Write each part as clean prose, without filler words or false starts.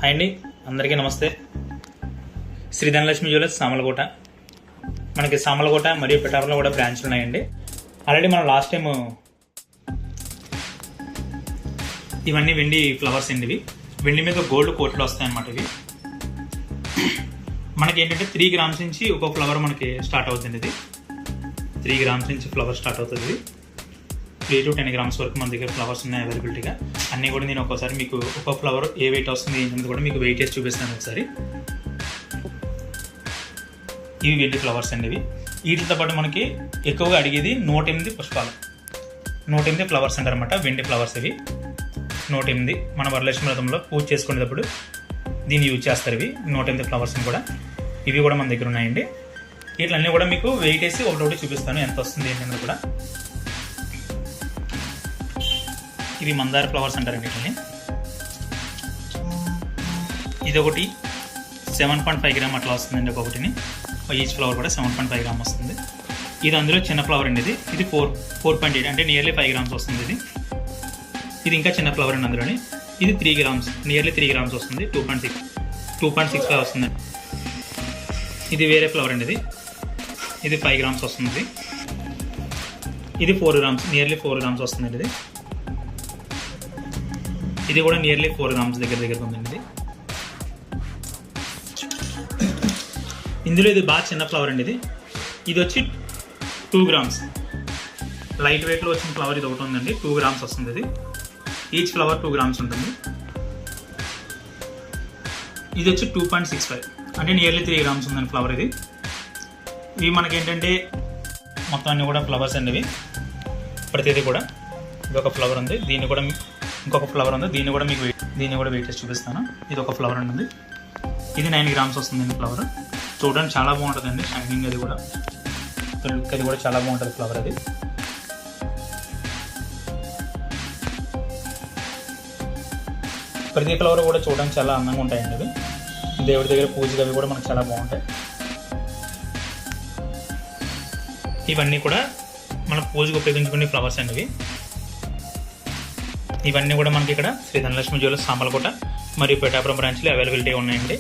Hi అండి, అందరికీ నమస్తే. శ్రీ ధనలక్ష్మి జ్యువెలర్స్ సామలకోట. మనకి సామలకోట మరియు పిఠాపురంలో కూడా బ్రాంచ్లు ఉన్నాయండి. ఆల్రెడీ మనం లాస్ట్ టైం ఇవన్నీ వెండి ఫ్లవర్స్ అండి. ఇవి వెండి మీద గోల్డ్ కోట్లు వస్తాయి అన్నమాట. ఇవి మనకి ఏంటంటే 3 గ్రామ్స్ నుంచి ఒక ఫ్లవర్ మనకి స్టార్ట్ అవుతుంది. ఇది 3 గ్రామ్స్ నుంచి ఫ్లవర్ స్టార్ట్ అవుతుంది. 3 to 10 గ్రామ్స్ వరకు మన దగ్గర ఫ్లవర్స్ ఉన్నాయి అవైలబిలిటీగా. అన్నీ కూడా నేను ఒకసారి మీకు ఒక ఫ్లవర్ ఏ వెయిట్ వస్తుంది ఏంటనేది కూడా మీకు వెయిట్ చేసి చూపిస్తాను ఒకసారి. ఇవి వెండి ఫ్లవర్స్ అండి. ఇవి వీటితో పాటు మనకి ఎక్కువగా అడిగేది 108 పుష్పాలు, 108 ఫ్లవర్స్ అంటారనమాట. వెండి ఫ్లవర్స్ ఇవి 108. మన వరలక్ష్మి వ్రతంలో పూజ చేసుకునేటప్పుడు దీన్ని యూజ్ చేస్తారు. ఇవి 108 ఫ్లవర్స్ని కూడా. ఇవి కూడా మన దగ్గర ఉన్నాయండి. వీటిలన్నీ కూడా మీకు వెయిట్ వేసి ఒకటి చూపిస్తాను ఎంత వస్తుంది ఏంటనేది కూడా. ఇవి మందార ఫ్లవర్స్ అంటారండి వీటిని. ఇది ఒకటి 7.5 గ్రామ్ అట్లా వస్తుందండి ఒక్కొక్కటిని. ఈచ్ ఫ్లవర్ కూడా 7.5 గ్రామ్ వస్తుంది. ఇది అందులో చిన్న ఫ్లవర్ అండి. ఇది 4.8 అంటే నియర్లీ 5 గ్రామ్స్ వస్తుంది. ఇది ఇంకా చిన్న ఫ్లవర్ అండి అందులోని. ఇది 3 గ్రామ్స్, నియర్లీ 3 గ్రామ్స్ వస్తుంది. 2.65 వస్తుంది. ఇది వేరే ఫ్లవర్ అండి. ఇది 5 గ్రామ్స్ వస్తుంది. ఇది 4 గ్రామ్స్, నియర్లీ 4 గ్రామ్స్ వస్తుందండి. ఇది కూడా నియర్లీ 4 గ్రామ్స్ దగ్గర ఉందండి. ఇందులో ఇది బాగా చిన్న ఫ్లవర్ అండి. ఇది వచ్చి 2 గ్రామ్స్ లైట్ వెయిట్లో వచ్చిన ఫ్లవర్ ఇది ఒకటి ఉందండి. 2 గ్రామ్స్ వస్తుంది. ఇది ఈచ్ ఫ్లవర్ 2 గ్రామ్స్ ఉంటుంది. ఇది వచ్చి 2.65 అంటే నియర్లీ 3 గ్రామ్స్ ఉందండి ఫ్లవర్ ఇది. ఇవి మనకేంటంటే మొత్తం అన్నీ కూడా ఫ్లవర్స్ అండి. ఇవి ప్రతిదీ కూడా. ఇది ఒక ఫ్లవర్ ఉంది, దీన్ని కూడా ఇంకొక ఫ్లవర్ ఉంది, దీన్ని కూడా వెయిట్ చేసి చూపిస్తాను. ఇది ఒక ఫ్లవర్ ఉంది. ఇది 9 గ్రామ్స్ వస్తుందండి ఫ్లవర్. చూడడానికి చాలా బాగుంటుందండి, షైనింగ్ అది కూడా, లుక్ అది కూడా చాలా బాగుంటుంది ఫ్లవర్ అది. ప్రతి ఫ్లవర్ కూడా చూడడానికి చాలా అందంగా ఉంటాయండి. ఇవి దేవుడి దగ్గర పూజలు అవి కూడా మనకు చాలా బాగుంటాయి. ఇవన్నీ కూడా మన పూజకు ఉపయోగించుకునే ఫ్లవర్స్ అండి. ఇవన్నీ కూడా మనకి ఇక్కడ శ్రీ ధనలక్ష్మి జ్యువెలర్స్ సామలకోట మరియు పిఠాపురం బ్రాంచ్లో అవైలబిలిటీ ఉన్నాయండి.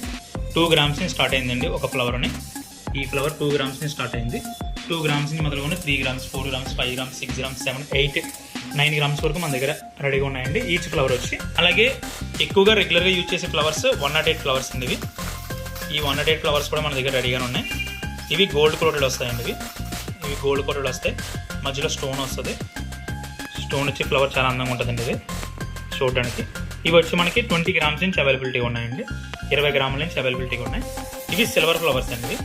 2 గ్రామ్స్ నుంచి స్టార్ట్ అయిందండి ఒక ఫ్లవర్ అని. ఈ ఫ్లవర్ 2 గ్రామ్స్ నుంచి స్టార్ట్ అయింది. 2 గ్రామ్స్ నుంచి మొదలుకొని 3 grams, 4 grams, 5 grams, 6 grams, 7, 8, 9 grams వరకు మన దగ్గర రెడీగా ఉన్నాయండి ఈచ్ ఫ్లవర్ వచ్చి. అలాగే ఎక్కువగా రెగ్యులర్గా యూజ్ చేసే ఫ్లవర్స్ 108 ఫ్లవర్స్ అండి. ఈ 108 ఫ్లవర్స్ కూడా మన దగ్గర రెడీగానే ఉన్నాయి. ఇవి గోల్డ్ కోటెడ్ వస్తాయండి. ఇవి గోల్డ్ కోటెడ్ వస్తాయి. మధ్యలో స్టోన్ వస్తుంది. స్టోన్ వచ్చి ఫ్లవర్ చాలా అందంగా ఉంటుందండి ఇది చూడడానికి. ఇవి వచ్చి మనకి 20 గ్రామ్స్ నుంచి అవైలబిలిటీ ఉన్నాయండి. 20 గ్రాముల నుంచి అవైలబిలిటీగా ఉన్నాయి. ఇవి సిల్వర్ ఫ్లవర్స్ అండి.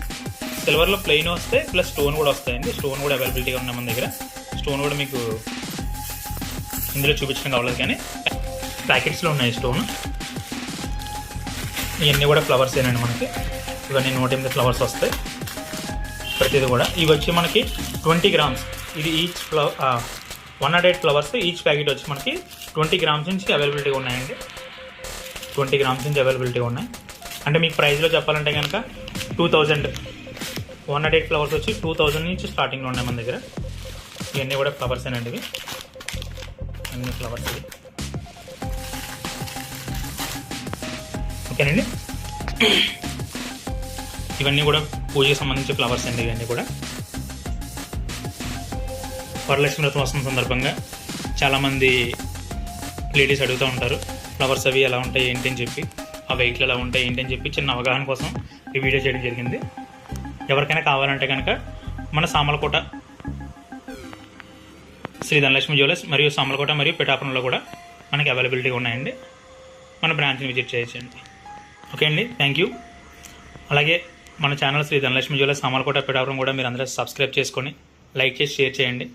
సిల్వర్లో ప్లెయిన్ వస్తాయి ప్లస్ స్టోన్ కూడా వస్తాయండి. స్టోన్ కూడా అవైలబిలిటీగా ఉన్నాయి మన దగ్గర. స్టోన్ కూడా మీకు ఇందులో చూపించడం కావలేదు కానీ ప్యాకెట్స్లో ఉన్నాయి స్టోన్. ఇవన్నీ కూడా ఫ్లవర్స్ ఏనండి మనకి. ఇవన్నీ 108 ఫ్లవర్స్ వస్తాయి ప్రతిదీ కూడా. ఇవి వచ్చి మనకి 20 గ్రామ్స్. ఇది ఈచ్ 108 ఫ్లవర్స్ ఈచ్ ప్యాకెట్ వచ్చి మనకి 20 గ్రామ్స్ నుంచి అవైలబిలిటీ ఉన్నాయండి. 20 గ్రామ్స్ నుంచి అవైలబిలిటీ ఉన్నాయి. అంటే మీకు ప్రైస్లో చెప్పాలంటే కనుక 2000. 108 ఫ్లవర్స్ వచ్చి 2000 నుంచి స్టార్టింగ్లో ఉన్నాయి మన దగ్గర. ఇవన్నీ కూడా ఫ్లవర్స్ ఏనండి. ఇవి అన్ని ఫ్లవర్స్ ఇవి. ఓకేనండి. ఇవన్నీ కూడా పూజకి సంబంధించి ఫ్లవర్స్ అండి. ఇవన్నీ కూడా వరలక్ష్మి వ్రతం వస్తున్న సందర్భంగా చాలామంది లేడీస్ అడుగుతూ ఉంటారు ఫ్లవర్స్ అవి ఎలా ఉంటాయి ఏంటి అని చెప్పి, ఆ వెయిట్లు ఎలా ఉంటాయి ఏంటి అని చెప్పి చిన్న అవగాహన కోసం ఈ వీడియో చేయడం జరిగింది. ఎవరికైనా కావాలంటే కనుక మన సామలకోట శ్రీ ధనలక్ష్మి జ్యువెలర్స్ మరియు సామలకోట మరియు పిఠాపురంలో కూడా మనకి అవైలబిలిటీ ఉన్నాయండి. మన బ్రాంచ్ని విజిట్ చేయొచ్చండి. ఓకే అండి, థ్యాంక్ యూ. అలాగే మన ఛానల్ శ్రీ ధనలక్ష్మి జ్యువెలర్స్ సామలకోట పిఠాపురం కూడా మీరు అందరూ సబ్స్క్రైబ్ చేసుకొని లైక్ చేసి షేర్ చేయండి.